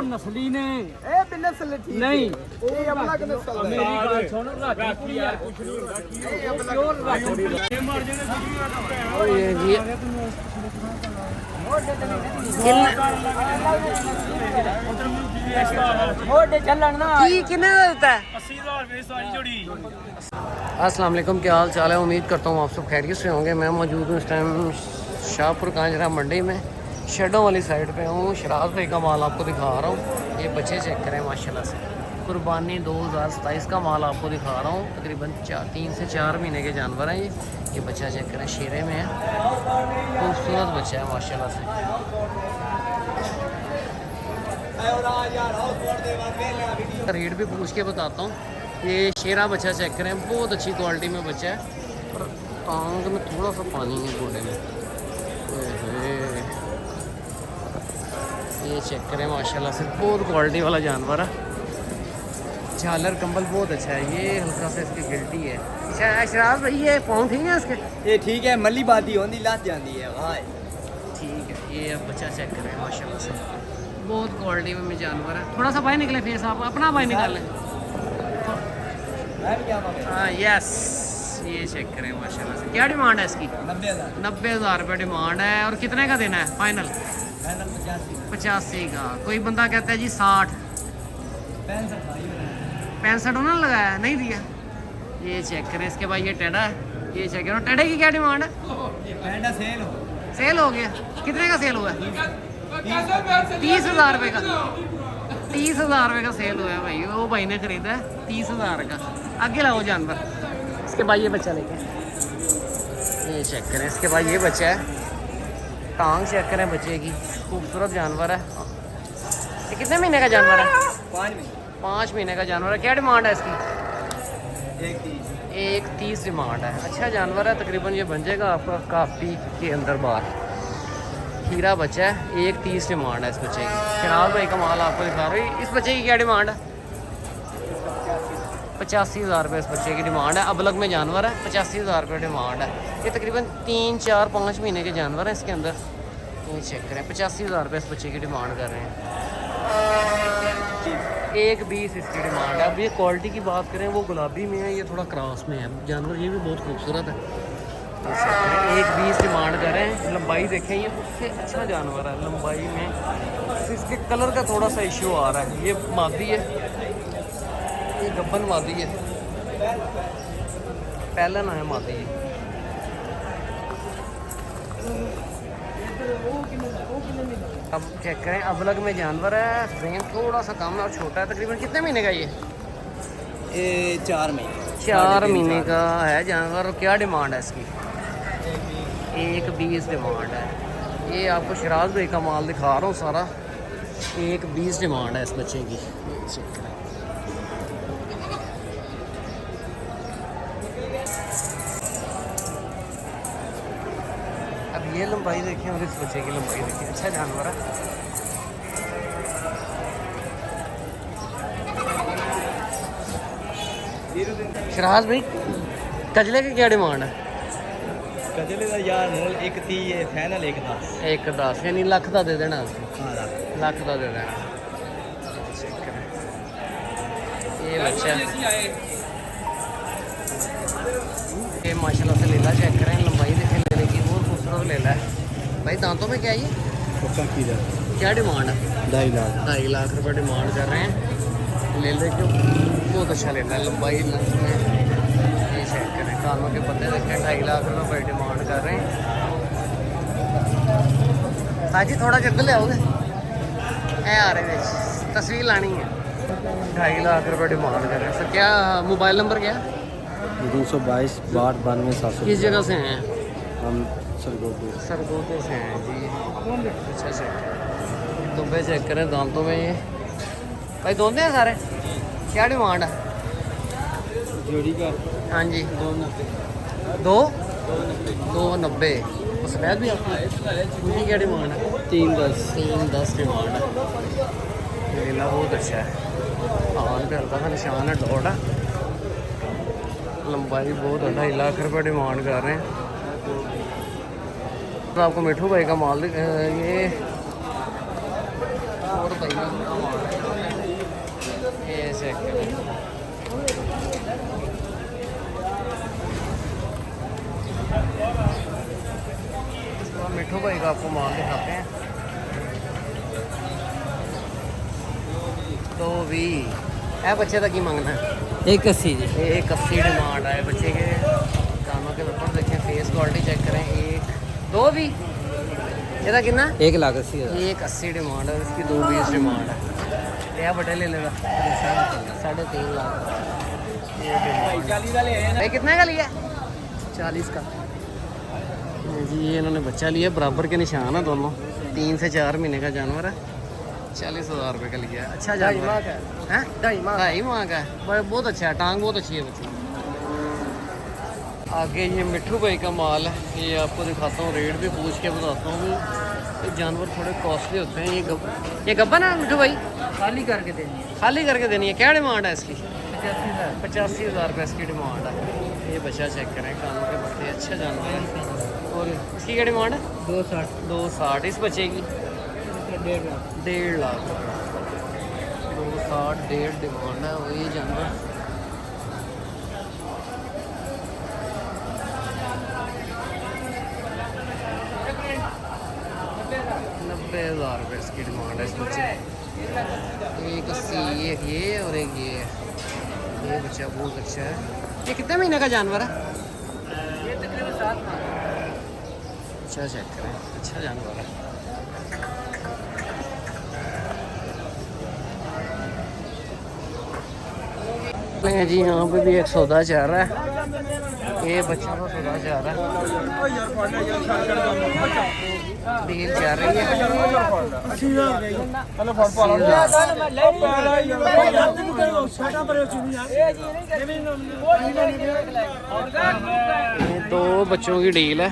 नस्ली ने ए बिनस्ल ठीक नहीं ये अपना के नस्ल है मेरी बात सुन राखी कुड़ी है कुछ नहीं होता प्योर राखी ये मर जाने ये जी मोटे चलन ना की कितने का होता है? 80000 रुपए सारी जोड़ी। अस्सलाम वालेकुम, क्या हाल चाल है? उम्मीद करता हूँ आप सब खैरियत से होंगे। मैं मौजूद हूँ इस टाइम शाहपुर कांजरा मंडी में, शेडों वाली साइड पे हूँ। शराज भाई का माल आपको दिखा रहा हूँ। ये बच्चे चेक करें माशाल्लाह से, कुर्बानी 2027 का माल आपको दिखा रहा हूँ। तकरीबन 3 से 4 महीने के जानवर हैं ये बच्चा चेक करें, शेरे में है, खूबसूरत बच्चा है माशाल्लाह से। रेट भी पूछ के बताता हूँ। ये शेरा बच्चा चेक करें, बहुत अच्छी क्वालिटी में बच्चा है और टांग में थोड़ा सा पानी है घोड़े में। ये चेक करें माशाल्लाह से, बहुत क्वालिटी वाला जानवर है। झालर कंबल बहुत अच्छा है। ये हल्का सा इसकी गिल्टी है। शराज भाई ये पाँव ठीक है इसके? ये ठीक है, मल्ली बाती होंदी लात जाती है भाई। ठीक है, ये अब बच्चा चेक करें माशाल्लाह से, बहुत क्वालिटी में जानवर है। थोड़ा सा भाई निकले फेस, आप अपना भाई निकालें। हाँ यस, ये चेक करें माशाल्लाह से। क्या डिमांड है इसकी? 90,000 रुपये डिमांड है। और कितने का देना है फाइनल? 85 का। कोई बंदा कहता है जी 60, 65 उन्होंने लगाया, नहीं दिया। ये चेक करें इसके बाद, ये टेढ़ा है। ये चेक करो, टेढ़े की क्या डिमांड है? सेल हो गया। कितने का सेल हुआ? 30,000 रुपये का। 30,000 रुपये का सेल हुआ है भाई, वो भाई ने खरीदा है 30,000 का। आगे लाओ जानवर। इसके बाद ये बच्चा लेके, ये चेक करें। इसके बाद ये बच्चा है, टांग चेक करें बच्चे की, खूबसूरत जानवर है। ये कितने महीने का जानवर है? 5 महीने का जानवर है। क्या डिमांड है इसकी? 1,30 डिमांड है। अच्छा जानवर है, तकरीबन ये बन जाएगा आपका काफ़ी के अंदर बार। हीरा बच्चा है, 1,30 डिमांड है इस बच्चे की। शराब भाई का माल आपको दिखा रही है। इस बच्चे की क्या डिमांड है? 85,000 रुपये इस बच्चे की डिमांड है। अबलग में जानवर है, 85,000 रुपये डिमांड है। ये तकरीबन 3, 4, 5 महीने के जानवर हैं इसके अंदर। ये चेक करें, 85,000 रुपये इस बच्चे की डिमांड कर रहे हैं। 1,20 इसकी डिमांड है। अब ये क्वालिटी की बात करें, वो गुलाबी में है, ये थोड़ा क्रॉस में है जानवर। ये भी बहुत खूबसूरत है। 1,20 डिमांड कर रहे हैं। लंबाई देखें, ये उससे अच्छा जानवर है लंबाई में। इसके कलर का थोड़ा सा इशू आ रहा है। ये मादी है, ये गब्बन मादी है, पहलन है मादी है। अब चेक करें, अबलग में जानवर है, फ्रेम थोड़ा सा कम है और छोटा है। तकरीबन कितने महीने का ये? 4 महीने। 4 महीने का है जानवर। और क्या डिमांड है इसकी? 1,20 डिमांड है। ये आपको शराज भाई का माल दिखा रहा हूँ सारा। 1,20 डिमांड है इस बच्चे की। अब ये लंबाई देखें और इस बच्चे की लंबाई देखें, अच्छा जानवर है। शराज भाई कजले की क्या डिमांड है? कजले दा यार मोल 1,30 है, फाइनल 1,10। 1,10 यानी लख का दे देना। हां लख का दे देना। ये बच्चा, ये माशाल्लाह से लेला चेक करें, लंबाई देखें लेले की, बहुत खूबसूरत लेला है भाई। दांतों में क्या है ये? क्या डिमांड है? 2.5 लाख रुपये डिमांड कर रहे हैं। लेले के बहुत अच्छा लेला है, लंबाई में। ये चेक करें, कानों के पत्ते देखें, 2.5 लाख रुपये डिमांड कर रहे हैं। ताजी थोड़ा जग ले आओगे है आ रहे तस्वीर लानी है। 2.5 लाख रुपये डिमांड कर रहे हैं। सर क्या मोबाइल नंबर क्या है? 222 92 700। किस जगह से हैं? हम सरगोटे से हैं जी। अच्छा चेक, दुबे चेक करें दांतों में। ये भाई दोनों हैं सारे। क्या डिमांड है जोड़ी का? हाँ जी, 290। सफेद भी आपकी? उनकी क्या डिमांड है? 310 डिमांड है। नीला बहुत अच्छा है, कान पे हल्का सा निशान है, डॉट है। लंबाई बहुत है, 2.5 लाख रुपये डिमांड कर रहे हैं। तो आपको मिठू भाई का माल ये और भाई का माल चेक करें। मिठू भाई का आपको माल दिखाते हैं। तो भी है बच्चे का की मांगना है? 180 जी। 180 डिमांड है बच्चे के। कानों के ऊपर देखें, फेस क्वालिटी चेक करें। एक दो भी ਇਹਦਾ कितना? 1,80,000। 180 डिमांड है, इसकी 220 डिमांड है। यह बटे ले लेगा 3.5 लाख। ये कितने का लिया? 40 का जी। ये इन्होंने बच्चा लिया, बराबर के निशान है दोनों। 3 से 4 महीने का जानवर है। 40,000 रुपये का लिया। अच्छा जानवर है, 2.5 माह का है। बहुत अच्छा है, टांग बहुत अच्छी है बच्ची। आगे ये मिठू भाई का माल है, ये आपको दिखाता हूँ, रेट भी पूछ के बताता हूँ। ये जानवर थोड़े कॉस्टली होते हैं। ये गब्बन है मिठू भाई? खाली करके देनी है। खाली करके देनी है। क्या डिमांड है इसकी? 85,000। 85,000 रुपये इसकी डिमांड है। ये बच्चा चेक करें, कानों के बच्चे अच्छा जानवर है। और इसकी क्या डिमांड है? 260। 260। इस बच्चे की 1.5 लाख। 260 1.5 डिमांड है। वही जानवर 90,000 रुपये इसकी डिमांड है इस बच्चे। 180 एक ये और एक ये बच्चा बहुत अच्छा है। ये कितने महीने का जानवर है? ये तकरीबन 7 माह। अच्छा चेक करें, अच्छा जानवर है। जी यहाँ पे भी एक सौदा चल रहा है। ये बच्चा का सौदा चल रहा है, डील चल रही है। ये 2 बच्चों की डील है।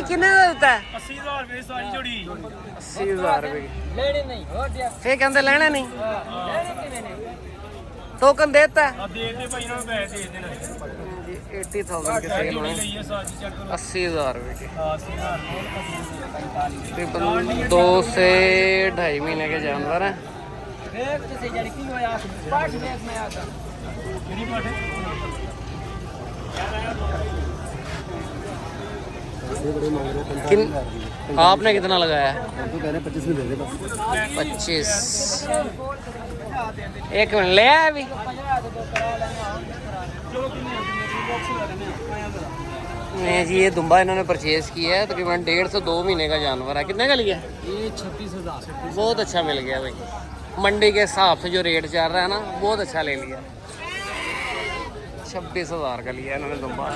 कितने देता है? 80,000 रुपये सारी जोड़ी। 80,000 रुपये लेने नहीं फिर कहते लेना नहीं। टोकन देता है दे दे भाई, इन्होंने पैसे दे देना। 80,000 के सेल हुए। 80,000 रुपये के। तकरीबन 2 से 2.5 महीने के जानवर हैं। आपने कितना लगाया? 25 में दे दे बस। 25। एक मिनट ले आया अभी। नहीं जी, ये दुम्बा इन्होंने परचेज किया है। तकरीबन 1.5 से 2 महीने का जानवर है। कितने का लिया? ये 26,000। बहुत अच्छा मिल गया भाई, मंडी के हिसाब से जो रेट चल रहा है ना, बहुत अच्छा ले लिया। 26,000 का लिया इन्होंने दुम्बा।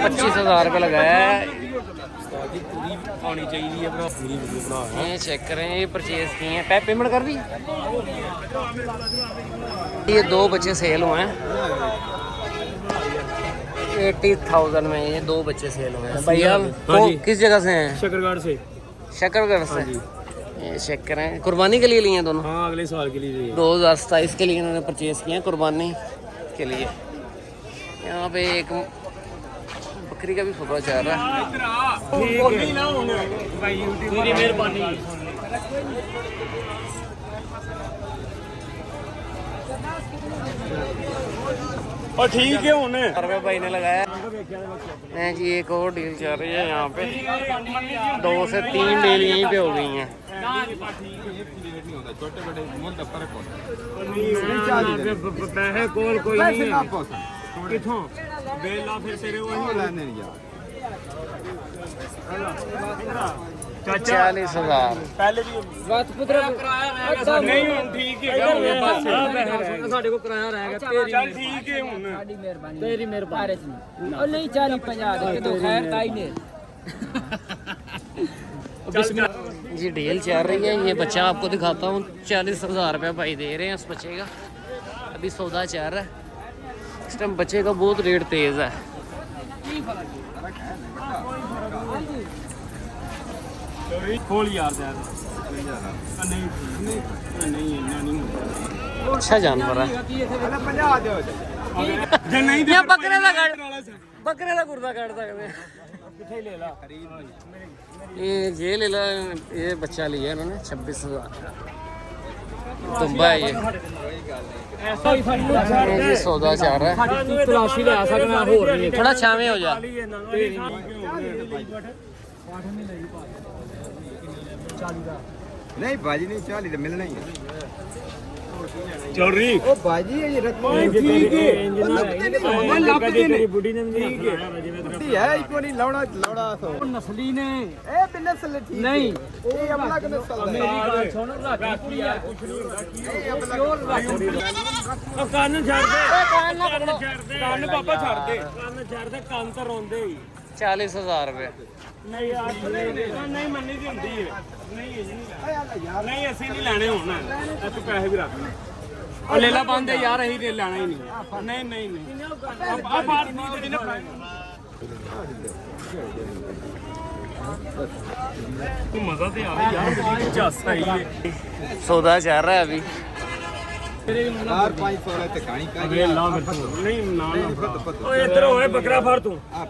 25,000 रुपये लगाया है। आनी चाहिए है। ये चेक करें, ये परचेज किए हैं। पेमेंट कर दी। ये 2 बच्चे सेल हुए हैं 80,000 में। ये 2 बच्चे सेल हुए हैं। भैया किस जगह से हैं? शकरगढ़ से। शकरगढ़ से। ये चेक करें, कुर्बानी के लिए लिए हैं दोनों? हाँ, अगले साल के लिए 2027 के लिए इन्होंने परचेज किए हैं, कुर्बानी के लिए। यहाँ पे एक बकरी का भी सौदा चल रहा है। मेरी मेहरबानी। और ठीक है होने रुपये भाई ने लगाया है जी। एक और डील चल रही है यहाँ पे। 2 से 3 डील यहीं पे हो गई हैं। पैसे कोल कोई नहीं है। किथों बेला फिर तेरे वही लाने नहीं 40,000 पहले भी बात पुत्र नहीं ਹੁਣ ਠੀਕ ਹੈਗਾ ਹੁਣ ਬਸ ਸਾਡੇ ਕੋਲ ਕਿਰਾਇਆ रहेगा। ਚੱਲ ਠੀਕ ਹੈ ਹੁਣ ਸਾਡੀ ਮਿਹਰਬਾਨੀ, ਤੇਰੀ ਮਿਹਰਬਾਨੀ। ਉਹ ਨਹੀਂ 40-50 ਦੇ ਕਿਦੋਂ ਖੈਰ ਕਾਈ ਨੇ। जी डील चल रही है। ये बच्चा आपको दिखाता हूँ। 40,000 रुपये भाई दे रहे हैं इस बच्चे का। अभी सौदा चल रहा है। इस टाइम बच्चे का बहुत रेट तेज़ है। खोल यार नहीं नहीं इन्ना नहीं ਹੁੰਦਾ अच्छा जानवर है ਜੇ ਨਹੀਂ या बकरे का गुर्दा काट सकते ਕਿੱਥੇ ਲੈ ਲਾ ये ले ला ये बच्चा लिया इन्होंने 26,000 तुम्बा है ये ये सौदा चाह रहा है ਤਲਾਸ਼ੀ ਲੈ ਸਕਣਾ ਹੋਰ ਨਹੀਂ थोड़ा छावे हो जा नहीं बाजी नहीं 40 तो मिलना ही है ਚੌਰੀ ओ बाजी है ये रकम ਠੀਕ ਹੈ ਲੱਭ ਦੇ ਨੇ ਬੁੱਢੀ ਨੇ ਵੀ ठीक है है इको नहीं लौड़ा लौड़ा सो ਨਸਲੀ ਨੇ ए बिनसल ठीक नहीं ए अबला के नस्ल है ਮੇਰੀ ਗੱਲ ਸੁਣ ਰਾਖੀ ਯਾਰ ਕੁਛ ਨਹੀਂ ਉਹ ਕੰਨ ਛੱਡ ਦੇ ਕੰਨ ਛੱਡ ਦੇ ਕੰਨ ਪਾਪਾ ਛੱਡ ਦੇ ਕੰਨ ਛੱਡ ਦੇ ਕੰਨ ਤਾਂ ਰੋਂਦੇ ਹੀ 40,000 रुपये ਨਹੀਂ ਯਾਰ ਨਹੀਂ ਮੰਨੀ ਦੀ ਹੁੰਦੀ ਹੈ ਨਹੀਂ ਨਹੀਂ ਅਸੀਂ ਨਹੀਂ ਲੈਣੇ ਹੁਣ ਤੂੰ ਪੈਸੇ ਵੀ ਰੱਖ ਲੈ ਉਹ ਲੈ ਲਾ ਬੰਦੇ ਯਾਰ ਅਸੀਂ ਲੈ ਲੈਣਾ ਹੀ ਨਹੀਂ ਨਹੀਂ ਨਹੀਂ ਨਹੀਂ ਆ ਬਾਤ ਨਹੀਂ ਤੇ ਜਿਹਨੇ ਤੂੰ ਮਜ਼ਾ ਤੇ ਆਵੇ ਯਾਰ ਬੜੀ ਝੱਸ ਆਈ ਹੈ सौदा चल रहा है अभी 4-500 ते कहानी का ਵੇ ਲਾ ਮੇਰੇ ਨਹੀਂ ਨਾ ਓਏ ਇੱਧਰ ਓਏ ਬੱਕਰਾ ਫੜ ਤੂੰ आ